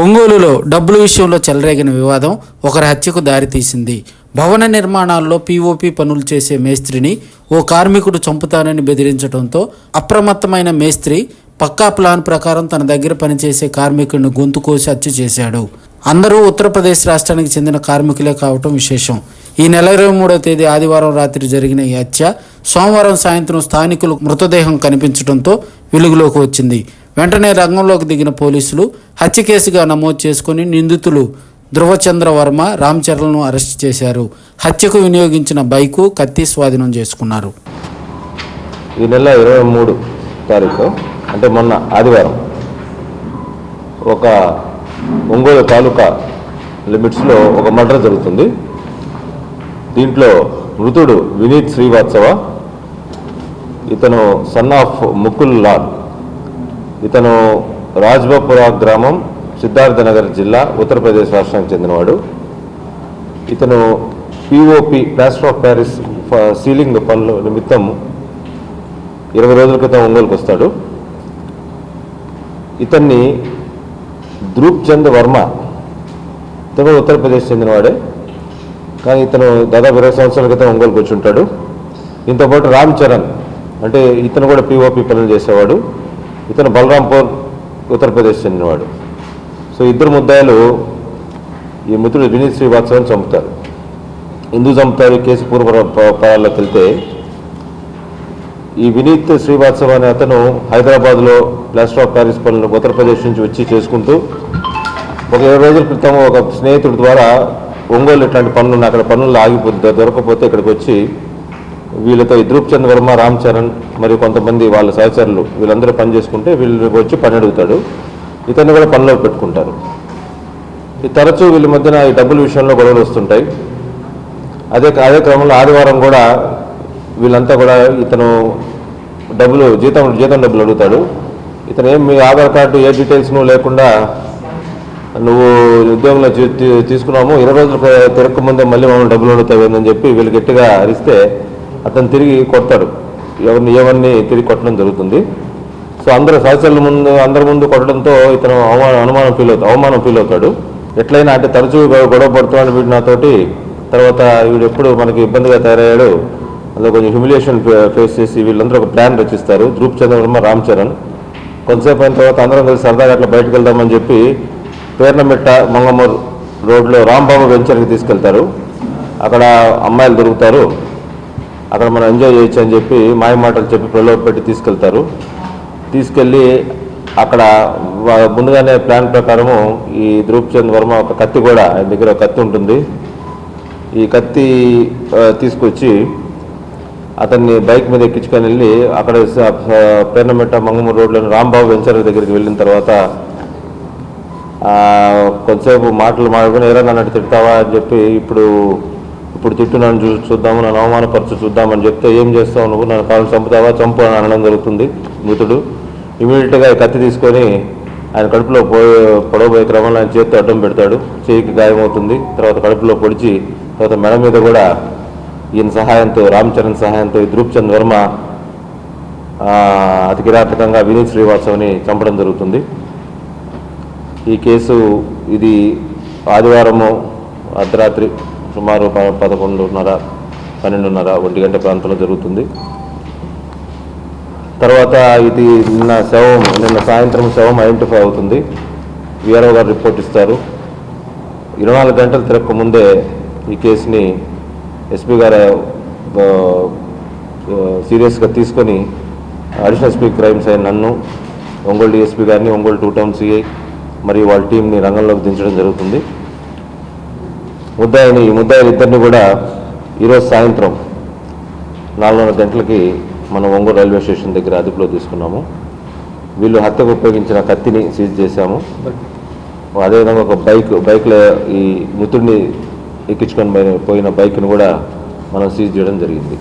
ఒంగోలులో డబ్బుల విషయంలో చెలరేగిన వివాదం ఒకరి హత్యకు దారితీసింది. భవన నిర్మాణాల్లో పీఓపీ పనులు చేసే మేస్త్రిని ఓ కార్మికుడు చంపుతానని బెదిరించడంతో అప్రమత్తమైన మేస్త్రి పక్కా ప్లాన్ ప్రకారం తన దగ్గర పనిచేసే కార్మికుడిని గొంతు కోసి హత్య చేశాడు. అందరూ ఉత్తరప్రదేశ్ రాష్ట్రానికి చెందిన కార్మికులే కావటం విశేషం. ఈ నెల 23వ తేదీ ఆదివారం రాత్రి జరిగిన ఈ హత్య సోమవారం సాయంత్రం స్థానికులు మృతదేహం కనిపించడంతో వెలుగులోకి వచ్చింది. వెంటనే రంగంలోకి దిగిన పోలీసులు హత్య కేసుగా నమోదు చేసుకుని నిందితులు ధ్రువచంద్ర వర్మ, రామ్ చరణ్ను అరెస్ట్ చేశారు. హత్యకు వినియోగించిన బైకు, కత్తి స్వాధీనం చేసుకున్నారు. ఈ నెల 23 తారీఖు అంటే మొన్న ఆదివారం ఒక ఒంగోలు తాలూకా లిమిట్స్లో ఒక మర్డర్ జరుగుతుంది. దీంట్లో మృతుడు వినీత్ శ్రీవాత్సవ, ఇతను సన్ ఆఫ్ ముకుల్ లాల్, ఇతను రాజ్బాపుర గ్రామం, సిద్ధార్థనగర్ జిల్లా, ఉత్తరప్రదేశ్ రాష్ట్రానికి చెందినవాడు. ఇతను POP plaster of Paris ceiling పనుల నిమిత్తం 20 రోజుల క్రితం ఒంగోలుకు వస్తాడు. ఇతన్ని ధ్రువచంద్ర వర్మ, ఇతను ఉత్తరప్రదేశ్ చెందినవాడే, కానీ ఇతను దాదాపు 20 సంవత్సరాల క్రితం ఒంగోలుకు వచ్చి ఉంటాడు. దీంతోపాటు రామ్ చరణ్ అంటే ఇతను కూడా పిఓపి పనులు చేసేవాడు. ఇతను బలరాంపూర్, ఉత్తరప్రదేశ్ చెందినవాడు. సో ఇద్దరు ముద్దాయిలు ఈ మృతుడు వినీత్ శ్రీవాత్సవాన్ని చంపుతారు. ఎందుకు చంపుతారు? కేసు పూర్వపరాల్లోకి వెళ్తే, ఈ వినీత్ శ్రీవాత్సవ అనే అతను హైదరాబాద్లో ప్లాస్టర్ ఆఫ్ ప్యారిస్ పనులు ఉత్తరప్రదేశ్ నుంచి వచ్చి చేసుకుంటూ ఒక 20 రోజుల క్రితం ఒక స్నేహితుడి ద్వారా ఒంగోలు ఇట్లాంటి పనులు అక్కడ పనులు ఆగిపోతే దొరకపోతే ఇక్కడికి వచ్చి వీళ్ళతో ఈ ధ్రువచంద్ర వర్మ, రామ్ చరణ్ మరియు కొంతమంది వాళ్ళ సహచరులు వీళ్ళందరూ పని చేసుకుంటే వీళ్ళు వచ్చి పని అడుగుతాడు. ఇతన్ని కూడా పనిలో పెట్టుకుంటారు. ఈ తరచూ వీళ్ళ మధ్యన ఈ డబ్బుల విషయంలో గొడవలు వస్తుంటాయి. అదే క్రమంలో ఆదివారం కూడా వీళ్ళంతా కూడా ఇతను జీతం డబ్బులు అడుగుతాడు. ఇతను ఏం మీ ఆధార్ కార్డు ఏ డీటెయిల్స్ లేకుండా నువ్వు ఉద్యోగంలో తీసుకున్నాము, 20 రోజులు తిరగక ముందే మళ్ళీ మమ్మల్ని డబ్బులు అడుగుతావేందని చెప్పి వీళ్ళు గట్టిగా అరిస్తే అతను తిరిగి కొడతాడు. ఎవరిని తిరిగి కొట్టడం జరుగుతుంది. సో అందరి ముందు కొట్టడంతో ఇతను అవమానం ఫీల్ అవుతాడు. ఎట్లయినా అంటే తరచూ గొడవ పడుతున్నాడు వీడు నాతోటి, తర్వాత వీడు ఎప్పుడు మనకి ఇబ్బందిగా తయారయ్యాడు, అందులో కొంచెం హ్యూమిలియేషన్ ఫేస్ చేసి వీళ్ళందరూ ఒక ప్లాన్ రచిస్తారు. ధ్రువచంద్ర వర్మ, రామ్ చరణ్. కొంతసేపు అయిన తర్వాత అందరం కలిసి సరదాగా అట్లా బయటకు వెళ్దామని చెప్పి పేర్నమిట్ట మంగమూరు రోడ్లో రాంబాబు వెంచర్కి తీసుకెళ్తారు. అక్కడ అమ్మాయిలు దొరుకుతారు, అక్కడ మనం ఎంజాయ్ చేయొచ్చు అని చెప్పి మాయమాటలు చెప్పి ప్రలోభ పెట్టి తీసుకెళ్ళి అక్కడ ముందుగానే ప్లాన్ ప్రకారము ఈ ధ్రువచంద్ర వర్మ ఒక కత్తి కూడా, ఆయన దగ్గర ఒక కత్తి ఉంటుంది, ఈ కత్తి తీసుకొచ్చి అతన్ని బైక్ మీద ఎక్కించుకొని వెళ్ళి అక్కడ పేర్నమిట్ట మంగమూరు రోడ్లోని రాంబాబు వెంచర్ దగ్గరికి వెళ్ళిన తర్వాత కొంతసేపు మాట్లాడుకుని ఏరా నన్ను తిడతావా అని చెప్పి ఇప్పుడు తిట్టు నన్ను చూద్దాము, నన్ను అవమానపరచు చూద్దామని చెప్తే, ఏం చేస్తావు నువ్వు, నన్ను కాళ్ళు చంపుతావా, చంపు అని అనడం జరుగుతుంది. మృతుడు ఇమీడియట్గా కత్తి తీసుకొని ఆయన కడుపులో పొడవబోయే క్రమంలో ఆయన చేతితో అడ్డం పెడతాడు. చేయికి గాయమవుతుంది. తర్వాత కడుపులో పొడిచి తర్వాత మెడ మీద కూడా ఈయన సహాయంతో, రామ్ చరణ్ సహాయంతో ఈ ధ్రువచంద్ర వర్మ అతి కిరాతకంగా వినీత్ శ్రీవాత్సవని చంపడం జరుగుతుంది. ఈ కేసు ఇది ఆదివారము అర్ధరాత్రి సుమారు 11:30, 12:30, 1 గంట ప్రాంతంలో జరుగుతుంది. తర్వాత ఇది నిన్న సాయంత్రం శవం ఐడెంటిఫై అవుతుంది. వీఆర్ఓ గారు రిపోర్ట్ ఇస్తారు. 24 గంటలు తిరగక ముందే ఈ కేసుని ఎస్పీ గారు సీరియస్గా తీసుకొని అడిషనల్ ఎస్పీ క్రైమ్స్ అయిన నన్ను, ఒంగోలు డిఎస్పీ గారిని, ఒంగోలు 2 టౌన్ సిఐ మరియు వాళ్ళ టీంని రంగంలోకి దించడం జరుగుతుంది. ముద్దాయిలు ఇద్దరిని కూడా ఈరోజు సాయంత్రం 4:30 గంటలకి మనం ఒంగోలు రైల్వే స్టేషన్ దగ్గర అదుపులో తీసుకున్నాము. వీళ్ళు హత్యకు ఉపయోగించిన కత్తిని సీజ్ చేశాము. అదేవిధంగా ఒక బైక్లో ఈ మృతుడిని ఎక్కించుకొని పోయిన బైక్ను కూడా మనం సీజ్ చేయడం జరిగింది.